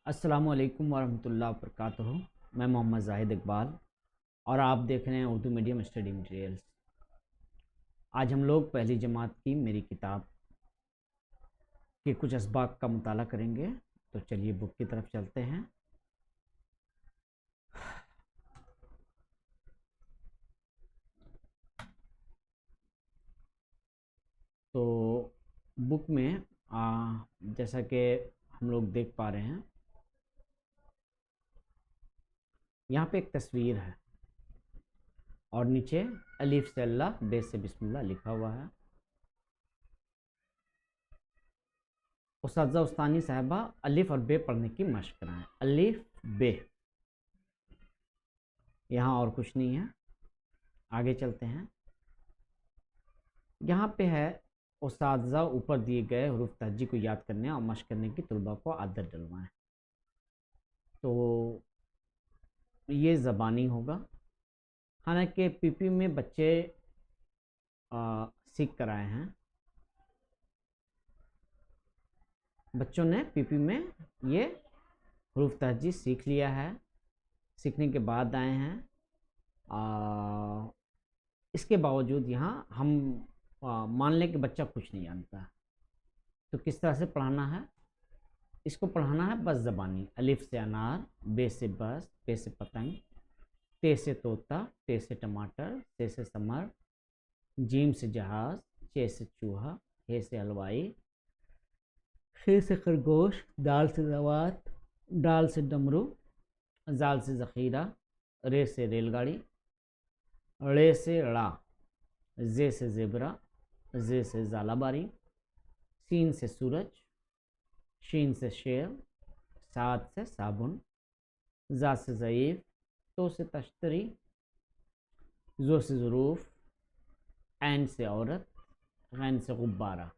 अस्सलामुअलैकुम वरहमतुल्लाहि वबरकातुहू। मैं मोहम्मद जाहिद इकबाल और आप देख रहे हैं उर्दू मीडियम स्टडी मटेरियल्स। आज हम लोग पहली जमात की मेरी किताब के कुछ असबाक का मुताला करेंगे। तो चलिए बुक की तरफ चलते हैं। तो बुक में जैसा कि हम लोग देख पा रहे हैं, यहाँ पे एक तस्वीर है और नीचे अलीफ से अल्लाह बे से बिस्मिल्लाह लिखा हुआ है। उस्ताज़ा उस्तानी साहबा अलिफ और बे पढ़ने की मशक कराएं। अलिफ बे, यहाँ और कुछ नहीं है। आगे चलते हैं। यहाँ पे है उस्ताज़ा ऊपर दिए गए हरूफ तहज्जी को याद करने और मशक करने की तलबा को आदत डलवाएं। तो ये ज़बानी होगा। हालांकि पीपी में बच्चे सीख कर आए हैं, बच्चों ने पीपी में ये हरूफ तहज्जी सीख लिया है। सीखने के बाद आए हैं। इसके बावजूद यहाँ हम मान लें कि बच्चा कुछ नहीं जानता, तो किस तरह से पढ़ाना है? इसको पढ़ाना है बस ज़बानी। अलिफ से अनार, बे से बस, पे से पतंग, ते से तोता, टे से टमाटर, से समर, जीम से जहाज, चे से चूहा, हे से हलवाई, खे से खरगोश, दाल से दवात, डाल से डमरू, जाल से ज़ख़ीरा, रे से रेलगाड़ी, रे से ड़ा, जे से ज़ेबरा, जे से ज़ालाबारी, सीन से सूरज, शीन से शेर, साद से साबुन, जा से ज़ईफ़, तो से तश्तरी, ज़ो से ज़रूफ़, ऐन से औरत, गैन से गुब्बारा,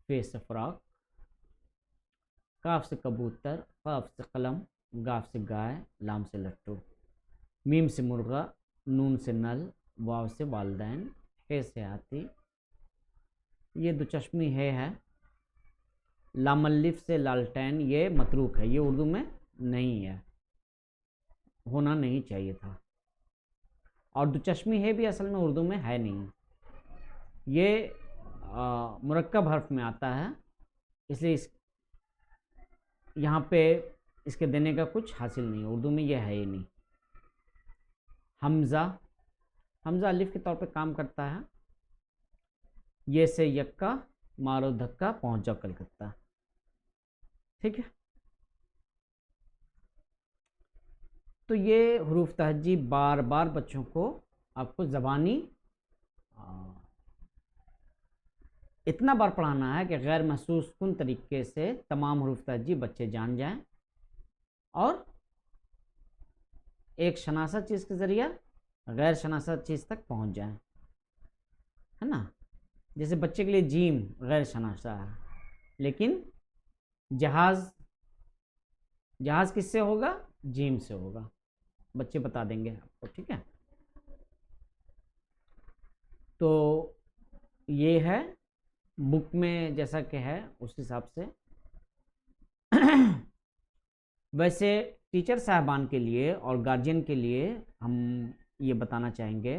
फे से फ़राक, काफ से कबूतर, क़ाफ से कलम, गाफ से गाय, लाम से लट्टू, मीम से मुर्गा, नून से नल, वाव से वालदैन, हे से हाथी। ये दो चश्मी है। लामल्लिफ से लालटेन, ये मतरूक है, ये उर्दू में नहीं है, होना नहीं चाहिए था। और दुचश्मी है भी असल में उर्दू में है नहीं, ये मुरक्कब हर्फ में आता है, इसलिए यहाँ पे इसके देने का कुछ हासिल नहीं है, उर्दू में ये है ही नहीं। हमज़ा, हमज़ा अलिफ के तौर पे काम करता है। ये से यक्का, मारो धक्का, पहुंच जाओ कलकत्ता। ठीक है। तो ये हरूफ तहज्जी बार बार बच्चों को आपको ज़बानी इतना बार पढ़ाना है कि गैर महसूस कुन तरीके से तमाम हरूफ तहज्जी बच्चे जान जाएं और एक शनासा चीज़ के ज़रिए गैर शनासा चीज़ तक पहुंच जाएं, है ना। जैसे बच्चे के लिए जीम गैर शनासा है, लेकिन जहाज़, जहाज़ किससे होगा? जीम से होगा। बच्चे बता देंगे आपको, ठीक है। तो ये है बुक में जैसा कि है उस हिसाब से। वैसे टीचर साहबान के लिए और गार्जियन के लिए हम ये बताना चाहेंगे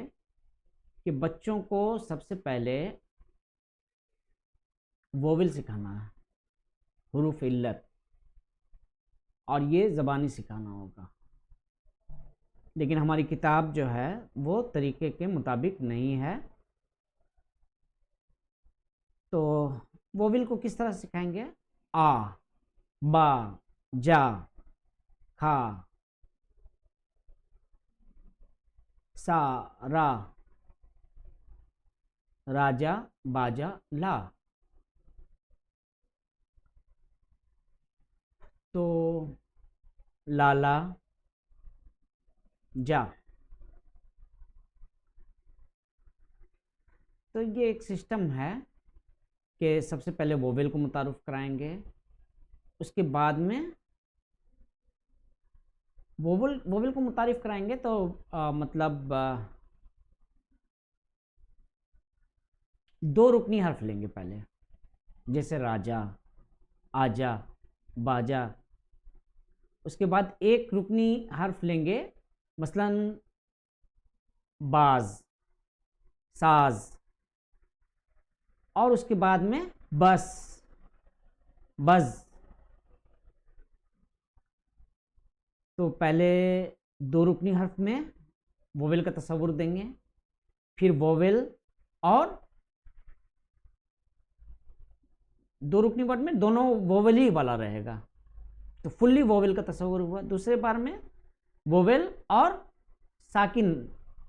कि बच्चों को सबसे पहले वोवेल सिखाना है, हुरूफ इल्लत, और ये ज़बानी सिखाना होगा। लेकिन हमारी किताब जो है वो तरीके के मुताबिक नहीं है। तो वोवेल को किस तरह सिखाएंगे? आ, बा, जा, खा, सा, रा, राजा, बाजा, ला। तो लाला, जा। तो ये एक सिस्टम है कि सबसे पहले वोवेल को मुतारुफ कराएंगे, उसके बाद में वोवेल को मुतारिफ कराएंगे तो मतलब दो रुकनी हर्फ लेंगे पहले, जैसे राजा, आजा, बाजा, उसके बाद एक रुकनी हर्फ लेंगे, मसलन बाज, साज, और उसके बाद में बस, बज। तो पहले दो रुकनी हर्फ में वोवेल का तस्वुर देंगे, फिर वोवेल और दो रुकनी वर्ड में दोनों वोवेल ही वाला रहेगा, तो फुल्ली वोवेल का तस्वुर हुआ। दूसरे बार में वोवेल और साकिन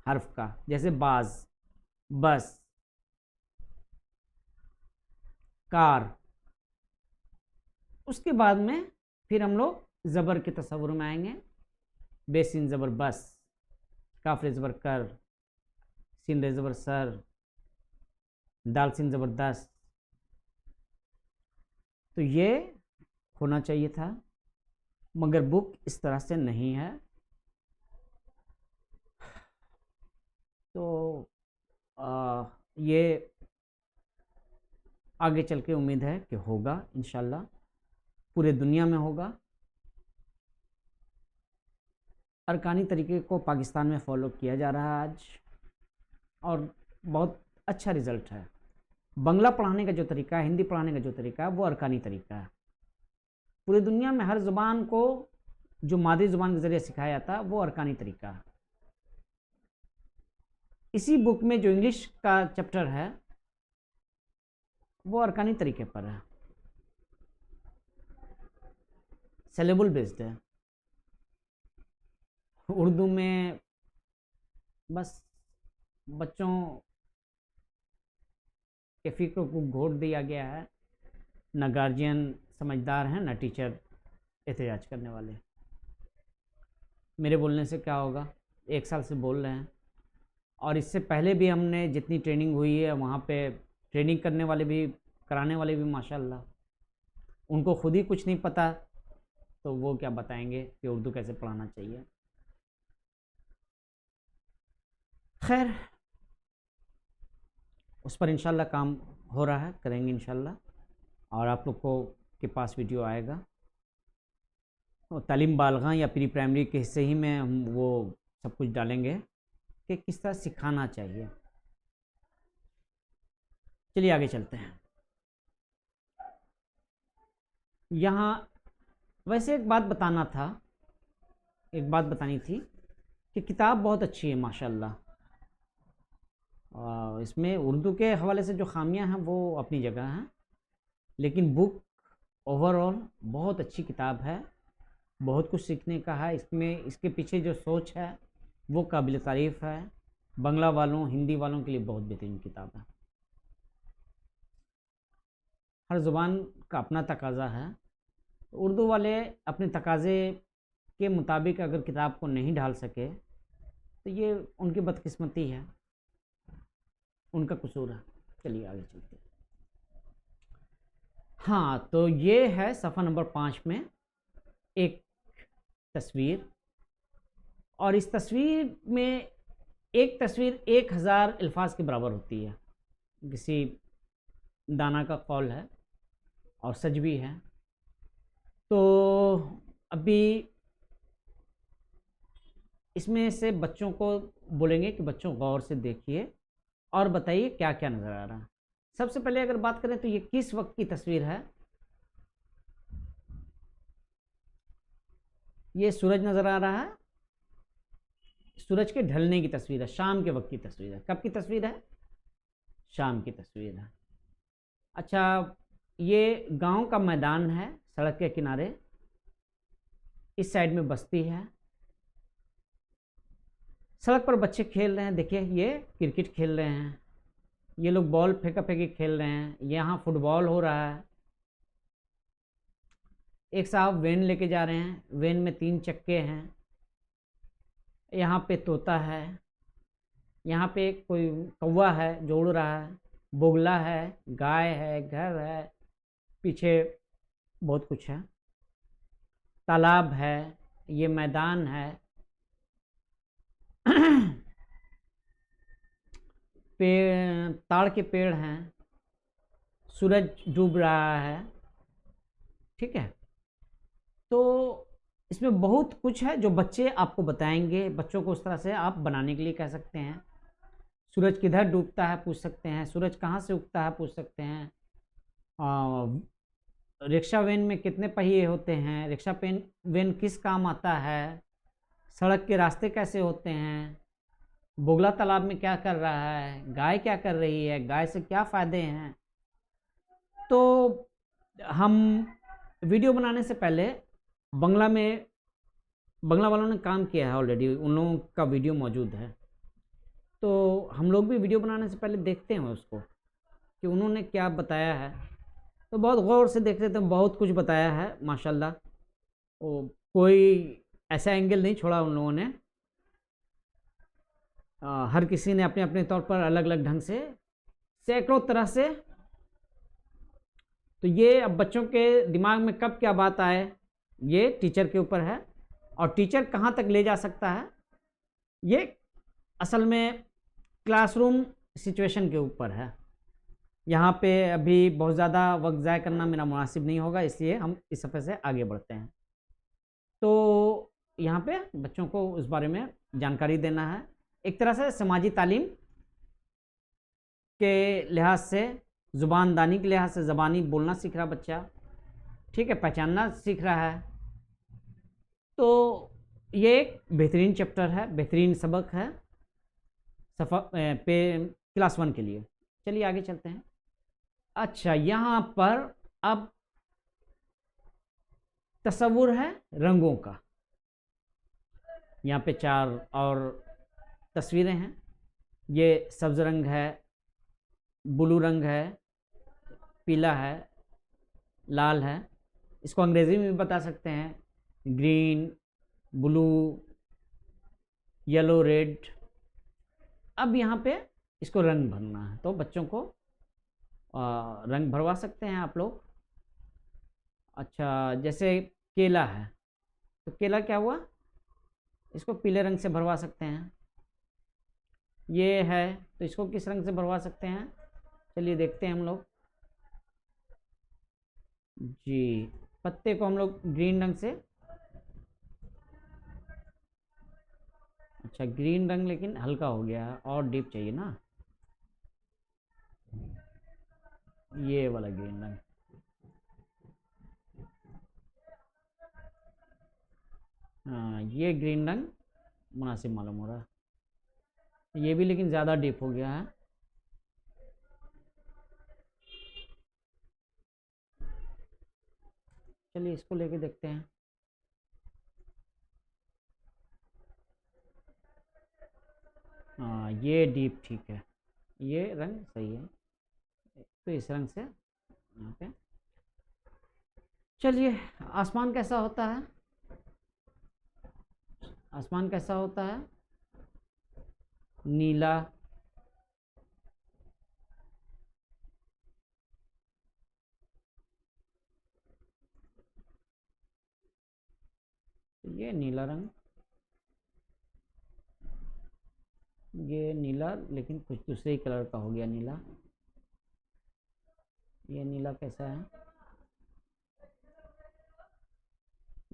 हर्फ का, जैसे बाज, बस, कार। उसके बाद में फिर हम लोग ज़बर के तस्वुर में आएंगे, बेसिन ज़बर बस, काफ रे ज़बर कर, सिन रे ज़बर सर, दाल सिन ज़बरदस्त। तो ये होना चाहिए था, मगर बुक इस तरह से नहीं है। तो ये आगे चल के उम्मीद है कि होगा इंशाल्लाह, पूरे दुनिया में होगा। अरकानी तरीके को पाकिस्तान में फॉलो किया जा रहा है आज, और बहुत अच्छा रिज़ल्ट है। बंगला पढ़ाने का जो तरीका है, हिंदी पढ़ाने का जो तरीका है, वो अरकानी तरीका है। पूरी दुनिया में हर ज़ुबान को जो मादरी ज़ुबान के ज़रिए सिखाया जाता है, वो अरकानी तरीका है। इसी बुक में जो इंग्लिश का चैप्टर है, वो अरकानी तरीके पर है, सिलेबल बेस्ड है। उर्दू में बस बच्चों के फ़िक्र को घोट दिया गया है, न गार्जियन समझदार हैं, न टीचर एहतजाज करने वाले। मेरे बोलने से क्या होगा, 1 साल से बोल रहे हैं, और इससे पहले भी हमने जितनी ट्रेनिंग हुई है, वहाँ पे ट्रेनिंग करने वाले भी, कराने वाले भी माशाल्लाह, उनको खुद ही कुछ नहीं पता, तो वो क्या बताएंगे कि उर्दू कैसे पढ़ाना चाहिए। खैर, उस पर इंशाल्लाह काम हो रहा है, करेंगे इंशाल्लाह, और आप लोग को के पास वीडियो आएगा। तो तालीम बालगा या प्री प्राइमरी के हिस्से ही में हम वो सब कुछ डालेंगे कि किस तरह सिखाना चाहिए। चलिए आगे चलते हैं। यहाँ वैसे एक बात बताना था, एक बात बतानी थी कि किताब बहुत अच्छी है माशाल्लाह। इसमें उर्दू के हवाले से जो खामियां हैं वो अपनी जगह हैं, लेकिन बुक ओवरऑल बहुत अच्छी किताब है, बहुत कुछ सीखने का है इसमें। इसके पीछे जो सोच है वो काबिल तारीफ़ है। बंगला वालों, हिंदी वालों के लिए बहुत बेहतरीन किताब है। हर ज़ुबान का अपना तकाज़ा है, उर्दू वाले अपने तकाज़े के मुताबिक अगर किताब को नहीं ढाल सके तो ये उनकी बदकिस्मती है, उनका कसूर है। चलिए आगे चलते हैं। हाँ, तो ये है सफ़ा नंबर 5 में एक तस्वीर, और इस तस्वीर में एक तस्वीर 1000 अल्फाज के बराबर होती है। किसी दाना का कौल है और सच भी है। तो अभी इसमें से बच्चों को बोलेंगे कि बच्चों गौर से देखिए और बताइए क्या क्या नज़र आ रहा है। सबसे पहले अगर बात करें तो ये किस वक्त की तस्वीर है। ये सूरज नज़र आ रहा है, सूरज के ढलने की तस्वीर है, शाम के वक्त की तस्वीर है। कब की तस्वीर है? शाम की तस्वीर है। अच्छा, ये गांव का मैदान है, सड़क के किनारे, इस साइड में बस्ती है, सड़क पर बच्चे खेल रहे हैं। देखिए ये क्रिकेट खेल रहे हैं, ये लोग बॉल फेंका फेंकी खेल रहे हैं, यहाँ फुटबॉल हो रहा है। एक साहब वैन लेके जा रहे हैं, वैन में 3 चक्के हैं, यहाँ पे तोता है, यहाँ पे कोई कौवा है जो उड़ रहा है, बोगला है, गाय है, घर है, पीछे बहुत कुछ है, तालाब है, ये मैदान है, पेड़, ताड़ के पेड़ हैं, सूरज डूब रहा है। ठीक है, तो इसमें बहुत कुछ है जो बच्चे आपको बताएंगे, बच्चों को उस तरह से आप बनाने के लिए कह सकते हैं। सूरज किधर डूबता है पूछ सकते हैं, सूरज कहाँ से उगता है पूछ सकते हैं, रिक्शा वैन में कितने पहिए होते हैं, रिक्शा पेन वैन किस काम आता है, सड़क के रास्ते कैसे होते हैं, बोगला तालाब में क्या कर रहा है, गाय क्या कर रही है, गाय से क्या फ़ायदे हैं। तो हम वीडियो बनाने से पहले बंगला वालों ने काम किया है ऑलरेडी, उन लोगों का वीडियो मौजूद है। तो हम लोग भी वीडियो बनाने से पहले देखते हैं उसको कि उन्होंने क्या बताया है, तो बहुत गौर से देखते थे, बहुत कुछ बताया है माशाल्लाह। वो कोई ऐसा एंगल नहीं छोड़ा उन लोगों ने, हर किसी ने अपने अपने तौर पर अलग अलग ढंग से सैकड़ों तरह से। तो ये अब बच्चों के दिमाग में कब क्या बात आए ये टीचर के ऊपर है, और टीचर कहाँ तक ले जा सकता है ये असल में क्लासरूम सिचुएशन के ऊपर है। यहाँ पे अभी बहुत ज़्यादा वक्त ज़ाय करना मेरा मुनासिब नहीं होगा, इसलिए हम इस सफ़े से आगे बढ़ते हैं। तो यहाँ पे बच्चों को उस बारे में जानकारी देना है, एक तरह से समाजी तालीम के लिहाज से, ज़ुबानदानी के लिहाज से, ज़बानी बोलना सीख रहा बच्चा, ठीक है, पहचानना सीख रहा है। तो ये एक बेहतरीन चैप्टर है, बेहतरीन सबक है क्लास 1 के लिए। चलिए आगे चलते हैं। अच्छा, यहाँ पर अब तस्वुर है रंगों का। यहाँ पे 4 और तस्वीरें हैं। ये सब्ज़ रंग है, ब्लू रंग है, पीला है, लाल है, इसको अंग्रेज़ी में भी बता सकते हैं, ग्रीन, ब्लू, येलो, रेड। अब यहाँ पे इसको रंग भरना है, तो बच्चों को रंग भरवा सकते हैं आप लोग। अच्छा, जैसे केला है, तो केला क्या हुआ, इसको पीले रंग से भरवा सकते हैं। ये है तो इसको किस रंग से भरवा सकते हैं, चलिए देखते हैं हम लोग जी। पत्ते को हम लोग ग्रीन रंग से, अच्छा ग्रीन रंग लेकिन हल्का हो गया है, और डीप चाहिए ना, ये वाला ग्रीन रंग। हाँ, ये ग्रीन रंग मुनासिब मालूम हो रहा है, ये भी लेकिन ज़्यादा डीप हो गया है। चलिए इसको लेके देखते हैं। हाँ, ये डीप ठीक है, ये रंग सही है, तो इस रंग से यहाँ पे। चलिए, आसमान कैसा होता है, आसमान कैसा होता है, नीला, ये नीला रंग, ये नीला लेकिन कुछ दूसरे ही कलर का हो गया नीला। ये नीला कैसा है,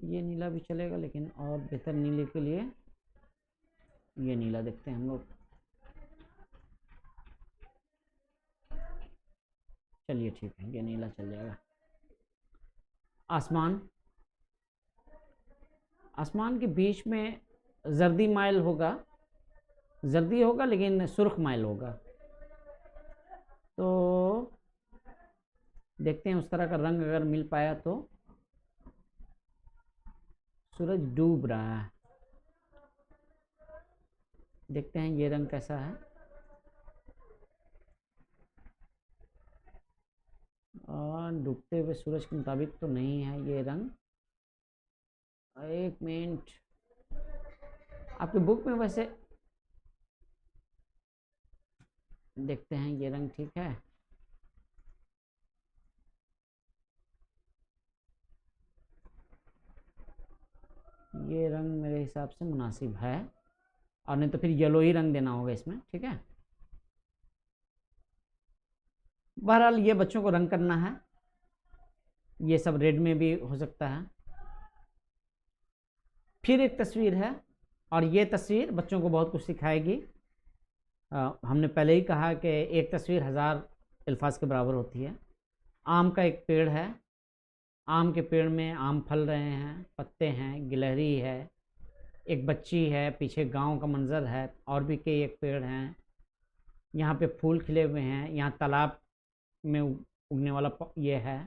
ये नीला भी चलेगा, लेकिन और बेहतर नीले के लिए ये नीला देखते हैं हम लोग। चलिए ठीक है, ये नीला चल जाएगा। आसमान, आसमान के बीच में जर्दी माइल होगा, जर्दी होगा लेकिन सुर्ख माइल होगा, तो देखते हैं उस तरह का रंग अगर मिल पाया तो। सूरज डूब रहा है, देखते हैं ये रंग कैसा है, और डूबते हुए सूरज के मुताबिक तो नहीं है ये रंग। एक मिनट, आपकी बुक में वैसे देखते हैं ये रंग ठीक है, ये रंग मेरे हिसाब से मुनासिब है, और नहीं तो फिर येलो ही रंग देना होगा इसमें, ठीक है। बहरहाल ये बच्चों को रंग करना है, ये सब रेड में भी हो सकता है। फिर एक तस्वीर है, और ये तस्वीर बच्चों को बहुत कुछ सिखाएगी। हमने पहले ही कहा कि एक तस्वीर 1000 अल्फाज के बराबर होती है। आम का एक पेड़ है, आम के पेड़ में आम फल रहे हैं, पत्ते हैं, गिलहरी है, एक बच्ची है, पीछे गांव का मंजर है, और भी कई एक पेड़ हैं, यहाँ पे फूल खिले हुए हैं, यहाँ तालाब में उगने वाला ये है,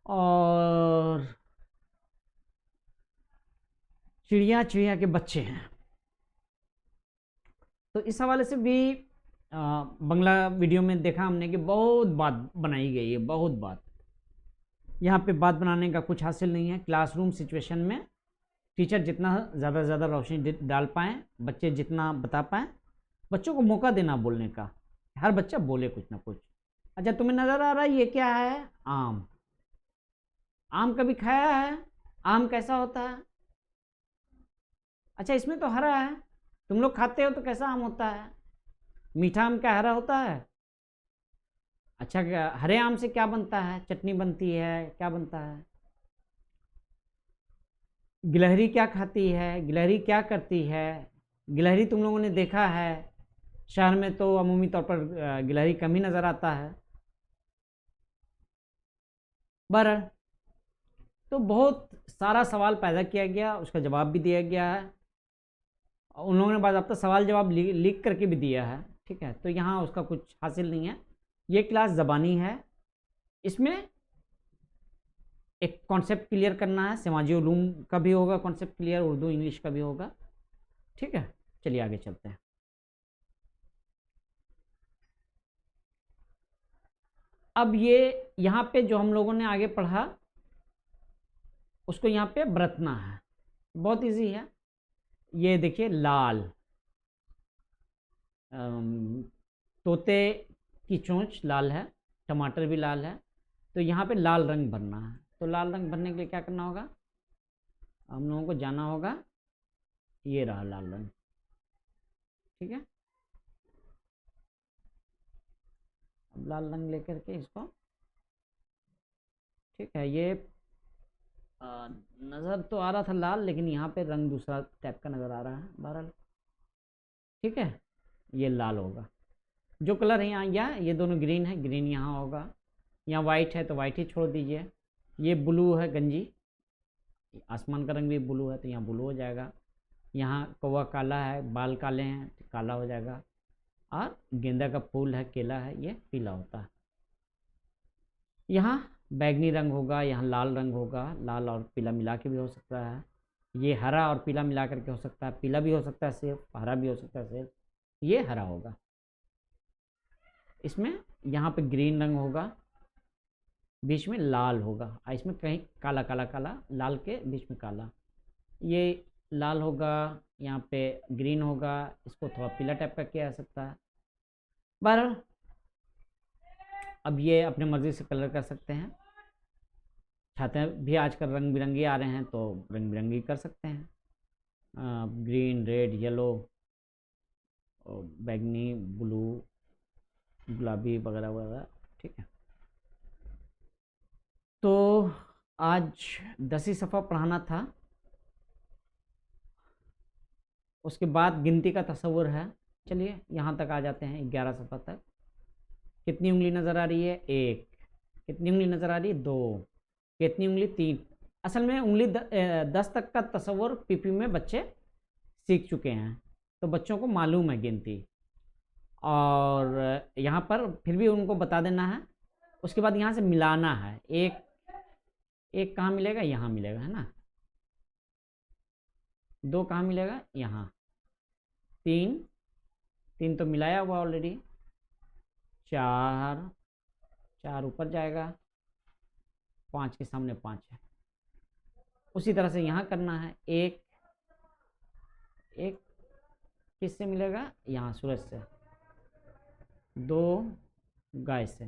और चिड़िया के बच्चे हैं। तो इस हवाले से भी बंगला वीडियो में देखा हमने कि बहुत बात बनाई गई है, बहुत बात। यहाँ पे बात बनाने का कुछ हासिल नहीं है। क्लासरूम सिचुएशन में टीचर जितना ज़्यादा से ज़्यादा रोशनी डाल पाएँ, बच्चे जितना बता पाएँ, बच्चों को मौका देना बोलने का, हर बच्चा बोले कुछ ना कुछ। अच्छा, तुम्हें नज़र आ रहा है ये क्या है? आम। आम कभी खाया है? आम कैसा होता है? अच्छा, इसमें तो हरा है, तुम लोग खाते हो तो कैसा आम होता है? मीठा आम क्या हरा होता है? अच्छा, हरे आम से क्या बनता है? चटनी बनती है, क्या बनता है? गिलहरी क्या खाती है? गिलहरी क्या करती है? गिलहरी तुम लोगों ने देखा है, शहर में तो अमूमी तौर पर गिलहरी कम ही नज़र आता है। बहरहाल, तो बहुत सारा सवाल पैदा किया गया, उसका जवाब भी दिया गया है। उन लोगों ने बाज़ाब्ता सवाल जवाब लिख करके भी दिया है, ठीक है। तो यहाँ उसका कुछ हासिल नहीं है। ये क्लास ज़बानी है, इसमें एक कॉन्सेप्ट क्लियर करना है। समाजी उलूम का भी होगा कॉन्सेप्ट क्लियर, उर्दू इंग्लिश का भी होगा, ठीक है। चलिए आगे चलते हैं। अब ये यहाँ पे जो हम लोगों ने आगे पढ़ा, उसको यहाँ पे बरतना है। बहुत इजी है। ये देखिए, लाल, तोते की चोंच लाल है, टमाटर भी लाल है, तो यहाँ पे लाल रंग भरना है। तो लाल रंग भरने के लिए क्या करना होगा? हम लोगों को जाना होगा, ये रहा लाल रंग, ठीक है। अब लाल रंग लेकर के इसको, ठीक है, ये नज़र तो आ रहा था लाल, लेकिन यहाँ पे रंग दूसरा टाइप का नज़र आ रहा है। बहरहाल ठीक है, ये लाल होगा। जो कलर है यहाँ ये दोनों ग्रीन है, ग्रीन यहाँ होगा। यहाँ वाइट है तो वाइट ही छोड़ दीजिए। ये ब्लू है गंजी, आसमान का रंग भी ब्लू है तो यहाँ ब्लू हो जाएगा। यहाँ कौवा काला है, बाल काले हैं तो काला हो जाएगा। और गेंदा का फूल है, केला है, ये पीला होता है। यहाँ बैगनी रंग होगा, यहाँ लाल रंग होगा, लाल और पीला मिला के भी हो सकता है। ये हरा और पीला मिला करके हो सकता है, पीला भी हो सकता है सिर्फ, हरा भी हो सकता है सिर्फ, ये हरा होगा। इसमें यहाँ पे ग्रीन रंग होगा, बीच में लाल होगा, इसमें कहीं काला काला काला, लाल के बीच में काला, ये लाल होगा, यहाँ पे ग्रीन होगा, इसको थोड़ा पीला टाइप का किया जा सकता है। बहरहाल अब ये अपने मर्ज़ी से कलर कर सकते हैं। छाते भी आजकल रंग बिरंगी आ रहे हैं तो रंग बिरंगी कर सकते हैं, ग्रीन, रेड, येलो, बैगनी, ब्लू, गुलाबी वगैरह वगैरह, ठीक है। तो आज 10 ही सफ़ा पढ़ाना था, उसके बाद गिनती का तस्वुर है। चलिए यहाँ तक आ जाते हैं, 11 सफ़ा तक। कितनी उंगली नज़र आ रही है? 1। कितनी उंगली नज़र आ रही है? 2। कितनी उंगली? 3। असल में उंगली 10 तक का तस्वुर पीपी में बच्चे सीख चुके हैं, तो बच्चों को मालूम है गिनती, और यहाँ पर फिर भी उनको बता देना है। उसके बाद यहाँ से मिलाना है, एक एक कहाँ मिलेगा? यहाँ मिलेगा, है ना। 2 कहाँ मिलेगा? यहाँ। 3 3 तो मिलाया हुआ ऑलरेडी। 4 4 ऊपर जाएगा, 5 के सामने 5 है। उसी तरह से यहाँ करना है। 1 किससे मिलेगा? यहाँ सूरज से। 2 गाय से।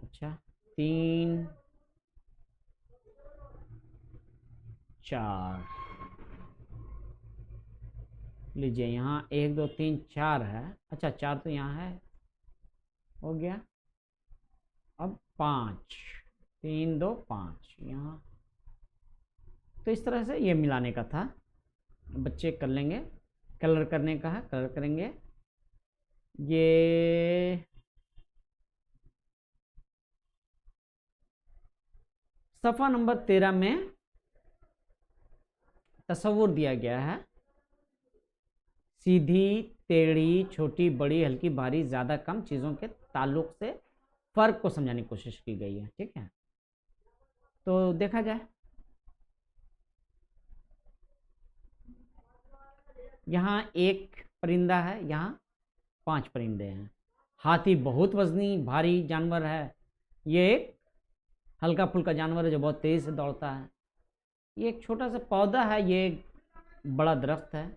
अच्छा, 3 4 लीजिए, यहाँ 1 2 3 4 है। अच्छा, 4 तो यहाँ है, हो गया। अब 5, 3 2 5 यहाँ, तो इस तरह से ये मिलाने का था, बच्चे कर लेंगे। कलर करने का है, कलर करेंगे। ये सफ़ा नंबर 13 में तस्वुर दिया गया है, सीधी टेढ़ी छोटी बड़ी हल्की भारी ज़्यादा कम चीज़ों के ताल्लुक से फ़र्क को समझाने की कोशिश की गई है। ठीक है, तो देखा जाए, यहाँ एक परिंदा है, यहाँ 5 परिंदे हैं। हाथी बहुत वजनी भारी जानवर है, ये एक हल्का फुल्का जानवर है जो बहुत तेज़ से दौड़ता है। ये एक छोटा सा पौधा है, ये एक बड़ा दरख्त है।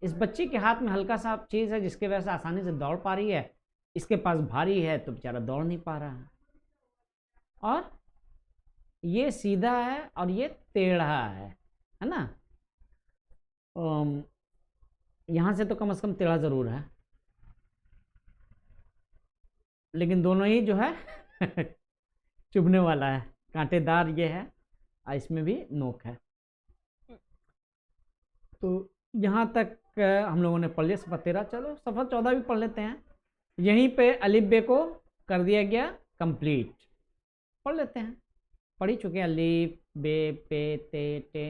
इस बच्चे के हाथ में हल्का सा चीज़ है जिसकी वजह से आसानी से दौड़ पा रही है, इसके पास भारी है तो बेचारा दौड़ नहीं पा रहा है। और ये सीधा है और ये टेढ़ा है ना। यहाँ से तो कम से कम टेढ़ा ज़रूर है, लेकिन दोनों ही जो है चुभने वाला है, कांटेदार ये है और इसमें भी नोक है। तो यहाँ तक हम लोगों ने पढ़ लिया सफ़ा 13। चलो सफ़ा 14 भी पढ़ लेते हैं। यहीं पे अलिफ बे को कर दिया गया कंप्लीट, पढ़ लेते हैं। पढ़ ही चुके हैं, अलिफ बे पे ते टे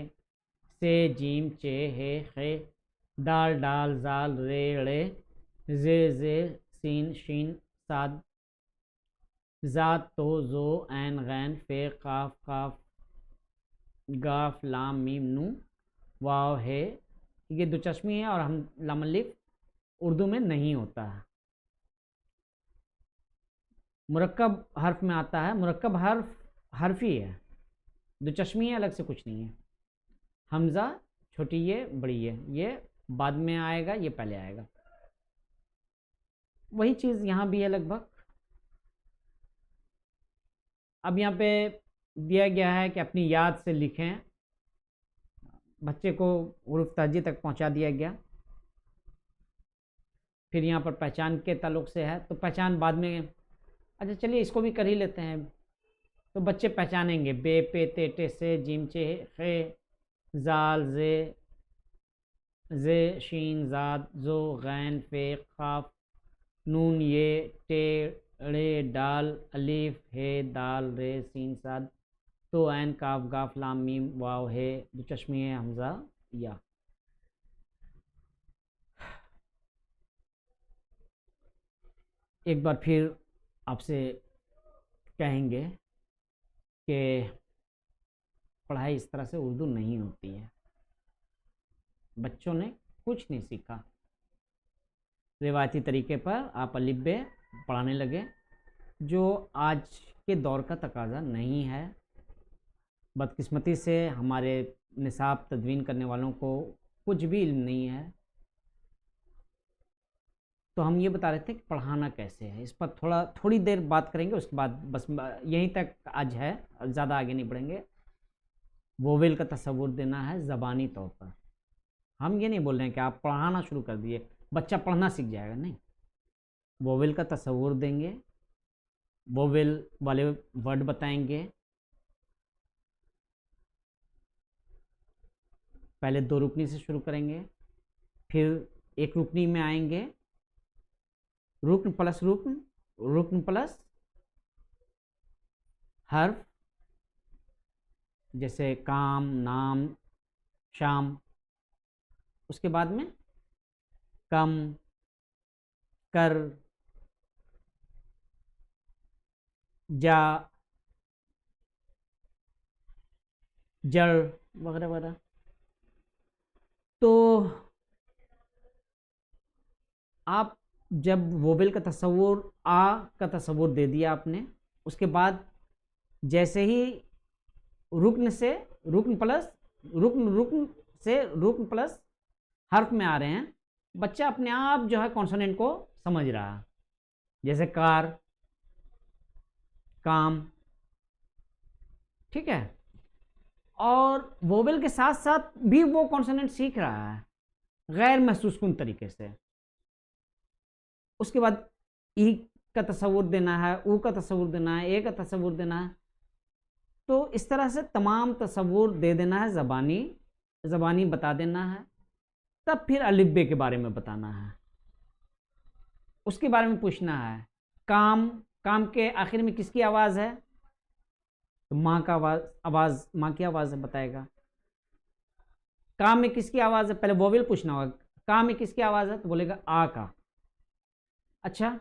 से जीम चे हे खे दाल डाल जाल रे रे जे सीन शीन साद ज़ात तो ज़ो ऐन गैन फे काफ काफ गाफ लाम मीम नू वाव है। ये दो चश्मी है और हम लाम अलिफ उर्दू में नहीं होता है, मुरक्कब हर्फ में आता है। मुरक्कब हर्फ हर्फी है, दो चश्मी है, अलग से कुछ नहीं है। हमज़ा छोटी ये बड़ी ये बाद में आएगा, ये पहले आएगा। वही चीज़ यहाँ भी है लगभग। अब यहाँ पे दिया गया है कि अपनी याद से लिखें, बच्चे को हुरूफ तहजी तक पहुँचा दिया गया। फिर यहाँ पर पहचान के ताल्लुक से है, तो पहचान बाद में, अच्छा चलिए इसको भी कर ही लेते हैं। तो बच्चे पहचानेंगे बे पे ते टे से जीम चे खे जाल जे शीन जाद जो गैन फे काफ नून ये टे रे डाल अलिफ हे दाल रे सीन साद तो ऐन काफ गाफ लाम मीम वाव है दो चश्मी है हमज़ा या। एक बार फिर आपसे कहेंगे कि पढ़ाई इस तरह से उर्दू नहीं होती है। बच्चों ने कुछ नहीं सीखा, रिवायती तरीके पर आप अलिफ बे पढ़ाने लगे, जो आज के दौर का तकाजा नहीं है। बदकिस्मती से हमारे निसाब तदवीन करने वालों को कुछ भी इल्म नहीं है। तो हम ये बता रहे थे कि पढ़ाना कैसे है, इस पर थोड़ी देर बात करेंगे, उसके बाद बस यहीं तक आज है, ज़्यादा आगे नहीं बढ़ेंगे। वोवेल का तस्वुर देना है ज़बानी तौर पर। हम ये नहीं बोल रहे हैं कि आप पढ़ाना शुरू कर दिए बच्चा पढ़ना सीख जाएगा, नहीं। वोवेल का तस्वुर देंगे, वोवेल वाले वर्ड बताएंगे। पहले 2 रुकनी से शुरू करेंगे, फिर 1 रुकनी में आएंगे, रुकन प्लस रुकन, रुकन प्लस हर्फ, जैसे काम नाम शाम। उसके बाद में कम कर जा जड़ वगैरह वगैरह। तो आप जब वोवेल का तस्वुर आ का तस्वुर दे दिया आपने, उसके बाद जैसे ही रुकन से रुकन प्लस रुकन से रुकन प्लस हर्फ में आ रहे हैं, बच्चा अपने आप जो है कॉन्सोनेंट को समझ रहा है, जैसे कार काम, ठीक है। और वोवेल के साथ साथ भी वो कॉन्सोनेंट सीख रहा है गैर महसूसकुन तरीके से। उसके बाद ई का तस्वुर देना है, ऊ का तस्वुर देना है, ए का तस्वुर देना है। तो इस तरह से तमाम तसव्वुर दे देना है, ज़बानी बता देना है, तब फिर अलिफ बे के बारे में बताना है, उसके बारे में पूछना है। काम के आखिर में किसकी आवाज़ है? तो माँ का आवाज़ माँ की आवाज़ है, बताएगा। काम में किसकी आवाज़ है? पहले वोवेल पूछना होगा, काम में किसकी आवाज़ है? तो बोलेगा आ का। अच्छा,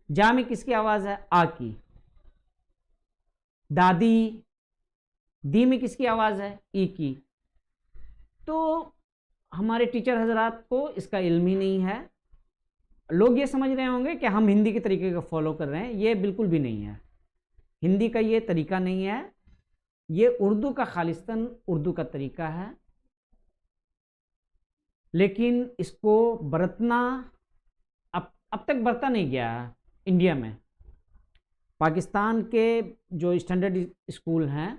जा में किसकी आवाज़ है? आ की। दादी, दी में किसकी आवाज़ है? ई की। तो हमारे टीचर हजरात को इसका इल्म ही नहीं है। लोग ये समझ रहे होंगे कि हम हिंदी के तरीके को फॉलो कर रहे हैं, ये बिल्कुल भी नहीं है। हिंदी का ये तरीका नहीं है, ये उर्दू का खालिस्तन उर्दू का तरीका है, लेकिन इसको बरतना अब तक बरता नहीं गया है इंडिया में। पाकिस्तान के जो स्टैंडर्ड स्कूल हैं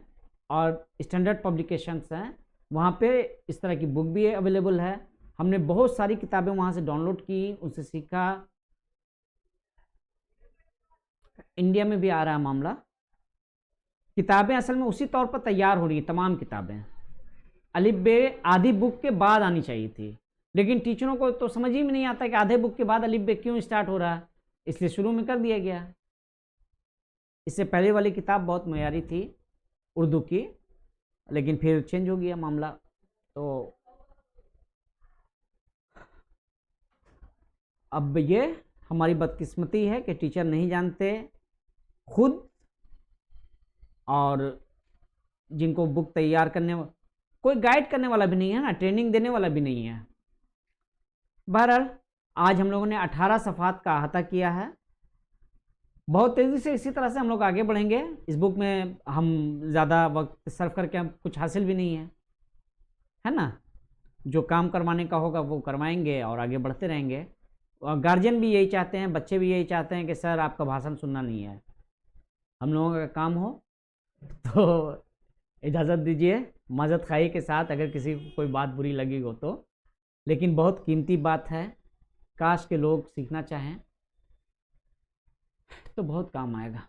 और स्टैंडर्ड पब्लिकेशंस हैं, वहाँ पे इस तरह की बुक भी अवेलेबल है। हमने बहुत सारी किताबें वहाँ से डाउनलोड की, उनसे सीखा। इंडिया में भी आ रहा है मामला। किताबें असल में उसी तौर पर तैयार हो रही हैं, तमाम किताबें अलिफ बे आधी बुक के बाद आनी चाहिए थी, लेकिन टीचरों को तो समझ ही में नहीं आता कि आधे बुक के बाद अलिफ बे क्यों स्टार्ट हो रहा है, इसलिए शुरू में कर दिया गया। इससे पहले वाली किताब बहुत मयारी थी उर्दू की, लेकिन फिर चेंज हो गया मामला। तो अब ये हमारी बदकिस्मती है कि टीचर नहीं जानते खुद, और जिनको बुक तैयार करने कोई गाइड करने वाला भी नहीं है ना, ट्रेनिंग देने वाला भी नहीं है। बहरहाल आज हम लोगों ने 18 सफ़हात का अहाता किया है। बहुत तेज़ी से इसी तरह से हम लोग आगे बढ़ेंगे। इस बुक में हम ज़्यादा वक्त सर्व करके हम कुछ हासिल भी नहीं है ना। जो काम करवाने का होगा वो करवाएंगे और आगे बढ़ते रहेंगे। और गार्जियन भी यही चाहते हैं, बच्चे भी यही चाहते हैं कि सर आपका भाषण सुनना नहीं है, हम लोगों का काम हो। तो इजाज़त दीजिए माज़रत खाई के साथ, अगर किसी को कोई बात बुरी लगी हो तो, लेकिन बहुत कीमती बात है, काश के लोग सीखना चाहें तो बहुत काम आएगा।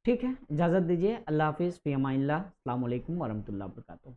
ठीक है, इजाज़त दीजिए। अल्लाह हाफिज़, फ़ी अमानिल्लाह, अस्सलामु अलैकुम वरहमतुल्लाहि वबरकातुहू।